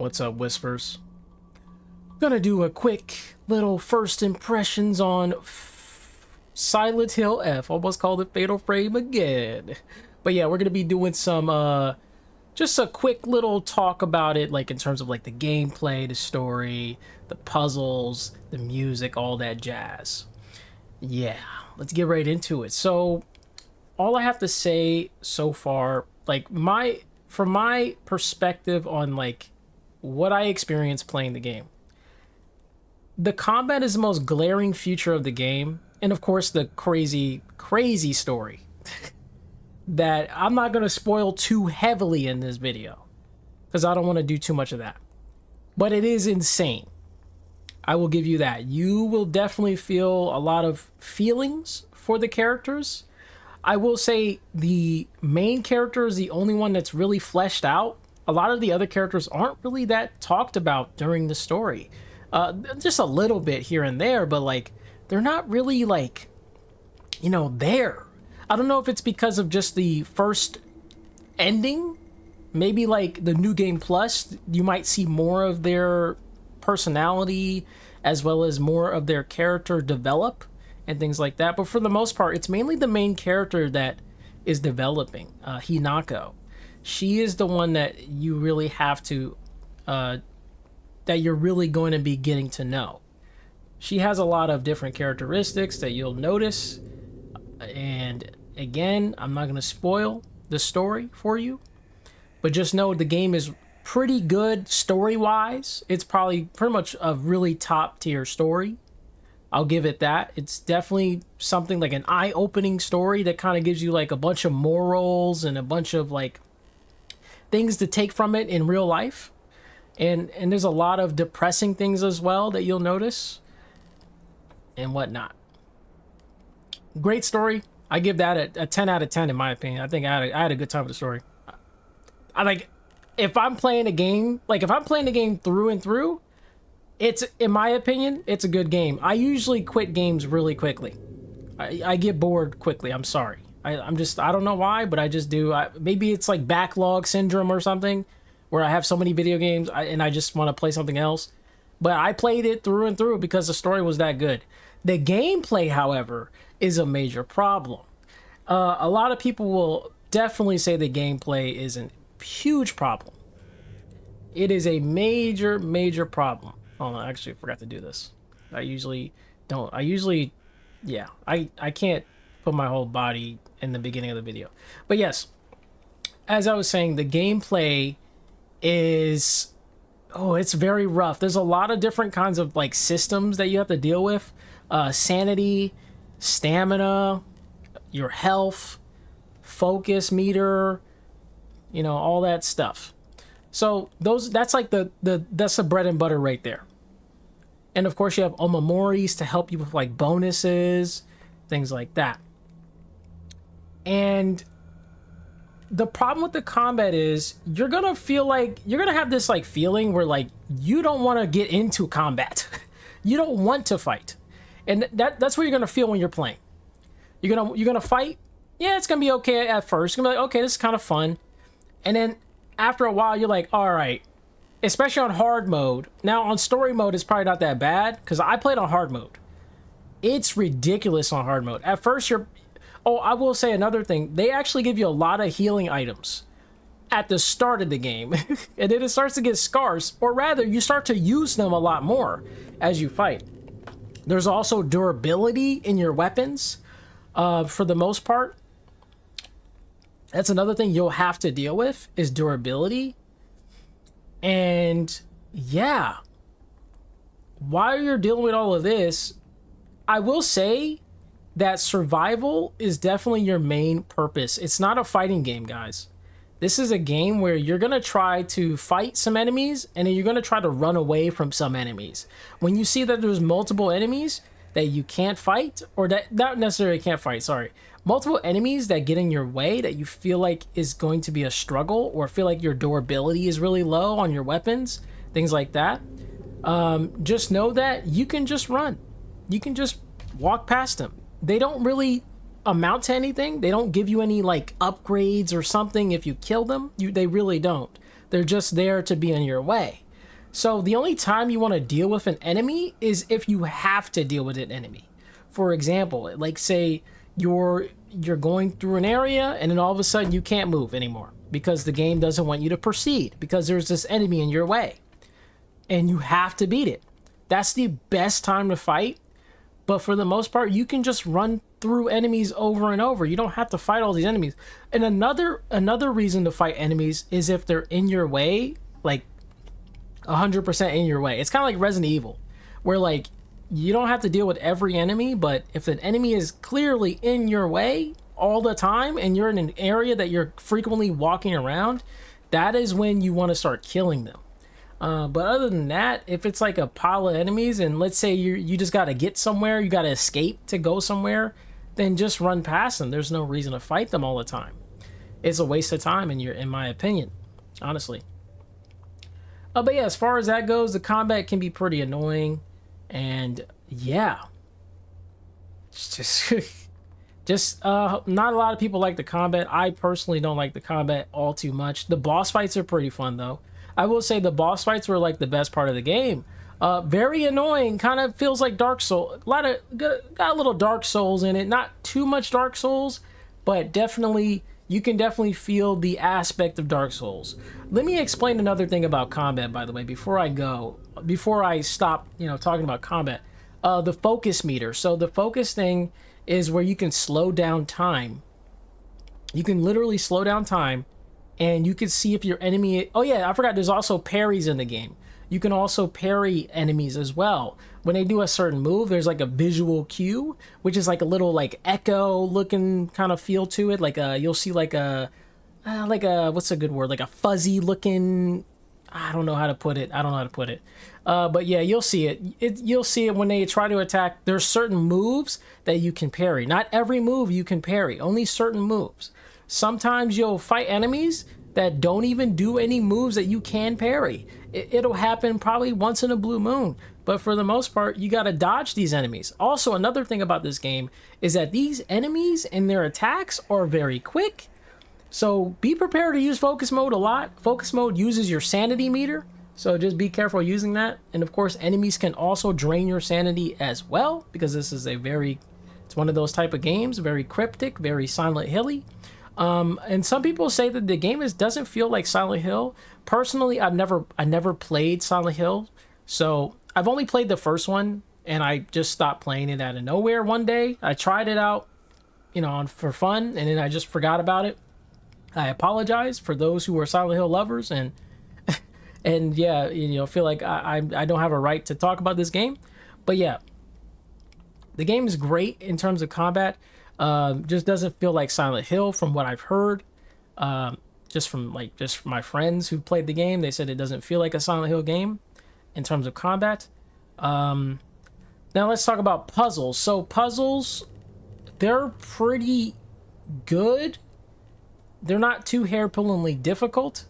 What's up, Whispers? Gonna do a quick little first impressions on Silent Hill F. Almost called it Fatal Frame again. But yeah, we're gonna be doing some just a quick little talk about it, like in terms of like the gameplay, the story, the puzzles, the music, all that jazz. Yeah, let's get right into it. So all I have to say so far, like from my perspective on like what I experienced playing the game, the combat is the most glaring feature of the game, and of course the crazy story that I'm not going to spoil too heavily in this video because I don't want to do too much of that. But it is insane. I will give you that. You will definitely feel a lot of feelings for the characters. I will say the main character is the only one that's really fleshed out. A lot of the other characters aren't really that talked about during the story. Just a little bit here and there, but like they're not really like, there. I don't know if it's because of just the first ending. Maybe like the New Game Plus, you might see more of their personality as well as more of their character develop and things like that. But for the most part, it's mainly the main character that is developing, Hinako. She is the one that you really have to, that you're really going to be getting to know. She has a lot of different characteristics that you'll notice. And again, I'm not going to spoil the story for you, but just know the game is pretty good story-wise. It's probably pretty much a really top-tier story. I'll give it that. It's definitely something like an eye-opening story that kind of gives you like a bunch of morals and a bunch of like things to take from it in real life. And there's a lot of depressing things as well that you'll notice and whatnot. Great story. I give that a 10 out of 10 in my opinion. I think I had a good time with the story. I like, if I'm playing a game through and through, it's, in my opinion, it's a good game. I usually quit games really quickly. I get bored quickly. I'm sorry. I don't know why, but I just do. Maybe it's like backlog syndrome or something, where I have so many video games and I just want to play something else. But I played it through and through because the story was that good. The gameplay, however, is a major problem. A lot of people will definitely say the gameplay is a huge problem. It is a major problem. Oh, I actually forgot to do this. I usually don't. Yeah, I can't put my whole body in the beginning of the video. But yes, as I was saying, the gameplay is, it's very rough. There's a lot of different kinds of like systems that you have to deal with. Sanity, stamina, your health, focus meter, all that stuff. So that's like that's the bread and butter right there. And of course you have omamoris to help you with like bonuses, things like that. And the problem with the combat is you're gonna feel like you're gonna have this like feeling where like you don't want to get into combat. You don't want to fight. And that's what you're gonna feel when you're playing. You're gonna fight. Yeah, it's gonna be okay at first. You're gonna be like, okay, this is kind of fun. And then after a while, you're like, all right. Especially on hard mode. Now on story mode, it's probably not that bad because I played on hard mode. It's ridiculous on hard mode. At first, I will say another thing. They actually give you a lot of healing items at the start of the game, and then it starts to get scarce, or rather, you start to use them a lot more as you fight. There's also durability in your weapons, for the most part. That's another thing you'll have to deal with is durability. And yeah, while you're dealing with all of this, I will say that survival is definitely your main purpose. It's not a fighting game, guys. This is a game where you're going to try to fight some enemies and then you're going to try to run away from some enemies. When you see that there's multiple enemies that you can't fight, or that not necessarily can't fight, sorry. Multiple enemies that get in your way that you feel like is going to be a struggle, or feel like your durability is really low on your weapons, things like that. Just know that you can just run. You can just walk past them. They don't really amount to anything. They don't give you any like upgrades or something if you kill them. They really don't. They're just there to be in your way. So the only time you want to deal with an enemy is if you have to deal with an enemy. For example, like say you're going through an area and then all of a sudden you can't move anymore because the game doesn't want you to proceed because there's this enemy in your way and you have to beat it. That's the best time to fight. But for the most part, you can just run through enemies over and over. You don't have to fight all these enemies. And another reason to fight enemies is if they're in your way, like 100% in your way. It's kind of like Resident Evil, where like you don't have to deal with every enemy, but if an enemy is clearly in your way all the time and you're in an area that you're frequently walking around, that is when you want to start killing them. But other than that, if it's like a pile of enemies and let's say you just got to get somewhere, you got to escape to go somewhere, then just run past them. There's no reason to fight them all the time. It's a waste of time in my opinion, honestly. But yeah, as far as that goes, the combat can be pretty annoying, and yeah, it's just not a lot of people like the combat. I personally don't like the combat all too much. The boss fights are pretty fun though. I will say the boss fights were like the best part of the game. Very annoying, kind of feels like Dark Souls. Got a little Dark Souls in it, not too much Dark Souls, but definitely you can definitely feel the aspect of Dark Souls. Let me explain another thing about combat, by the way, before I stop, talking about combat. The focus meter. So the focus thing is where you can slow down time. You can literally slow down time, and you can see if your enemy... Oh yeah, I forgot there's also parries in the game. You can also parry enemies as well. When they do a certain move, there's like a visual cue, which is like a little like echo looking kind of feel to it. Like you'll see like a what's a good word? Like a fuzzy looking... I don't know how to put it. But yeah, you'll see it. You'll see it when they try to attack. There's certain moves that you can parry. Not every move you can parry. Only certain moves. Sometimes you'll fight enemies that don't even do any moves that you can parry. It'll happen probably once in a blue moon. But for the most part, you got to dodge these enemies. Also, another thing about this game is that these enemies and their attacks are very quick. So be prepared to use focus mode a lot. Focus mode uses your sanity meter, so just be careful using that. And of course, enemies can also drain your sanity as well, because this is it's one of those type of games, very cryptic, very Silent Hilly. And some people say that the game doesn't feel like Silent Hill. Personally, I never played Silent Hill, so I've only played the first one, and I just stopped playing it out of nowhere one day. I tried it out, for fun, and then I just forgot about it. I apologize for those who are Silent Hill lovers and yeah, feel like I don't have a right to talk about this game. But yeah, the game is great in terms of combat. Just doesn't feel like Silent Hill from what I've heard. Just from my friends who played the game, they said it doesn't feel like a Silent Hill game in terms of combat. Now let's talk about puzzles. So puzzles, they're pretty good. They're not too hair-pullingly difficult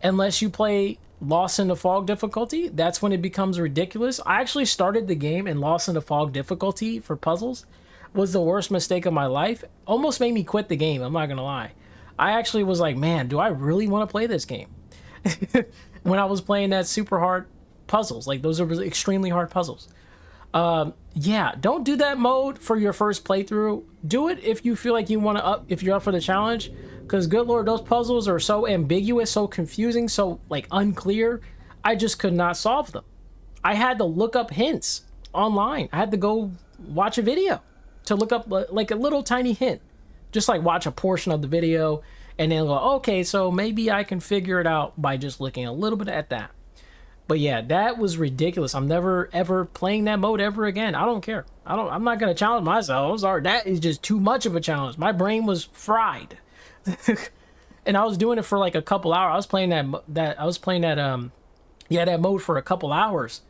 unless you play Lost in the Fog difficulty. That's when it becomes ridiculous. I actually started the game in Lost in the Fog difficulty for puzzles. It was the worst mistake of my life. Almost made me quit the game, I'm not gonna lie. I actually was like, man, do I really want to play this game? When I was playing that super hard puzzles. Like, those are really extremely hard puzzles. Yeah, don't do that mode for your first playthrough. Do it if you feel like you want to if you're up for the challenge. Because good lord, those puzzles are so ambiguous, so confusing, so like unclear. I just could not solve them. I had to look up hints online. I had to go watch a video to look up like a little tiny hint. Just like watch a portion of the video and then go, okay, so maybe I can figure it out by just looking a little bit at that. But yeah, that was ridiculous. I'm never ever playing that mode ever again. I don't care. I'm not gonna challenge myself. I'm sorry. That is just too much of a challenge. My brain was fried. And I was doing it for like a couple hours. I was playing that mode for a couple hours,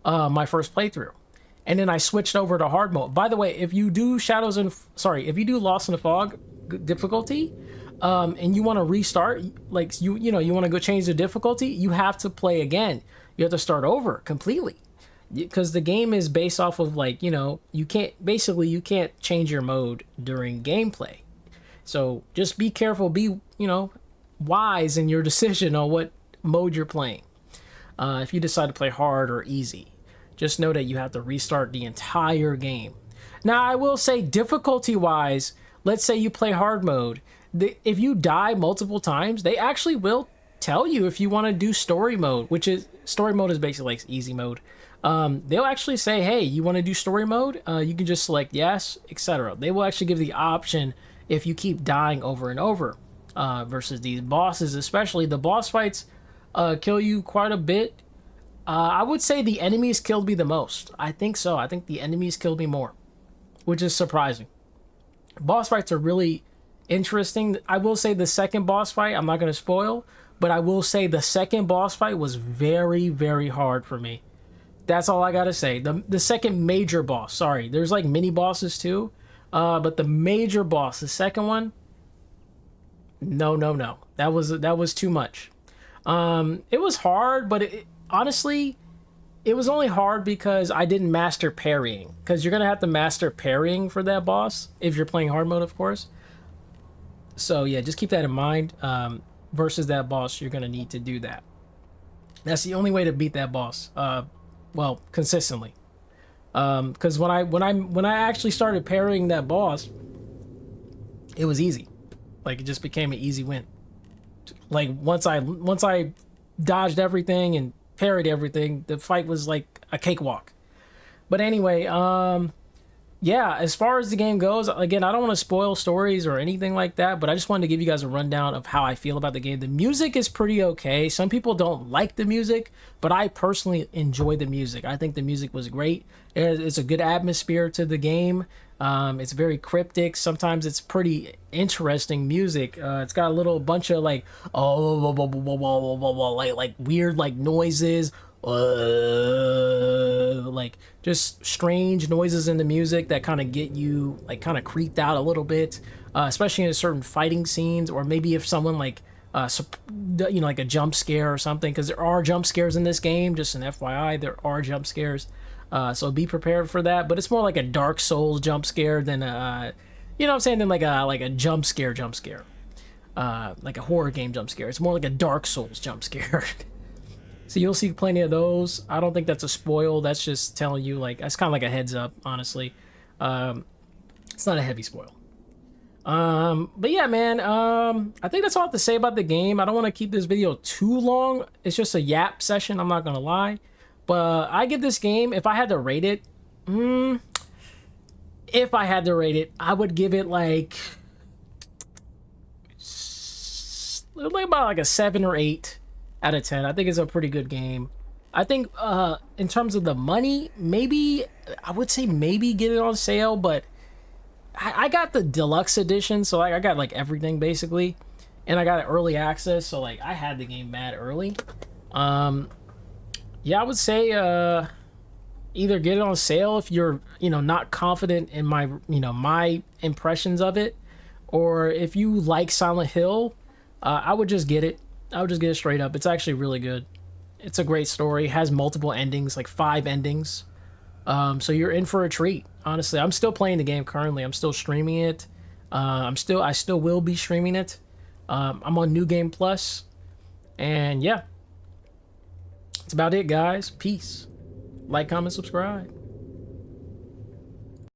my first playthrough. And then I switched over to hard mode. By the way, if you do if you do Lost in the Fog difficulty, and you want to restart, like you want to go change the difficulty, you have to play again. You have to start over completely, because the game is based off of like, you can't change your mode during gameplay. So just be careful, be wise in your decision on what mode you're playing. if you decide to play hard or easy. Just know that you have to restart the entire game. Now, I will say difficulty-wise, let's say you play hard mode. If you die multiple times, they actually will tell you if you want to do story mode, which is story mode is basically like easy mode. They'll actually say, hey, you want to do story mode? You can just select yes, etc. They will actually give the option if you keep dying over and over. Versus these bosses, especially the boss fights, kill you quite a bit. I would say the enemies killed me the most. I think so. I think the enemies killed me more, which is surprising. Boss fights are really interesting. I will say the second boss fight, I'm not going to spoil, but I will say the second boss fight was very, very hard for me. That's all I got to say. The second major boss, sorry, there's like mini bosses too, but the major boss, the second one, no. That was too much. It was hard, but honestly, it was only hard because I didn't master parrying. Because you're going to have to master parrying for that boss if you're playing hard mode, of course. So yeah, just keep that in mind. Versus that boss, you're going to need to do that. That's the only way to beat that boss. Well, consistently. Because when I actually started parrying that boss, it was easy. Like, it just became an easy win. Like, once I dodged everything and parried everything, the fight was like a cakewalk. But anyway, yeah, as far as the game goes, again, I don't want to spoil stories or anything like that, but I just wanted to give you guys a rundown of how I feel about the game. The music is pretty okay. Some people don't like the music, but I personally enjoy the music. I think the music was great. It's a good atmosphere to the game. It's very cryptic. Sometimes it's pretty interesting music. It's got a little bunch of like like weird like noises, like just strange noises in the music that kind of get you like kind of creeped out a little bit, especially in certain fighting scenes, or maybe if someone like like a jump scare or something, because there are jump scares in this game. Just an FYI, there are jump scares. So be prepared for that, but it's more like a Dark Souls jump scare than you know what I'm saying, than like a jump scare, like a horror game jump scare. It's more like a Dark Souls jump scare. So you'll see plenty of those. I don't think that's a spoil. That's just telling you, like, that's kind of like a heads up, honestly. It's not a heavy spoil. But yeah, man, I think that's all I have to say about the game. I don't want to keep this video too long. It's just a yap session, I'm not gonna lie. But I give this game, if I had to rate it, I would give it like about like a 7 or 8 out of 10. I think it's a pretty good game. I think in terms of the money, maybe I would say maybe get it on sale, but I got the deluxe edition, so I got like everything basically, and I got it early access, so like I had the game mad early. Yeah, I would say either get it on sale if you're not confident in my my impressions of it, or if you like Silent Hill, I would just get it. I would just get it straight up. It's actually really good. It's a great story. It has multiple endings, like 5 endings. So you're in for a treat. Honestly, I'm still playing the game currently. I'm still streaming it. I still will be streaming it. I'm on New Game Plus, and yeah, that's about it, guys. Peace. Like, comment, subscribe.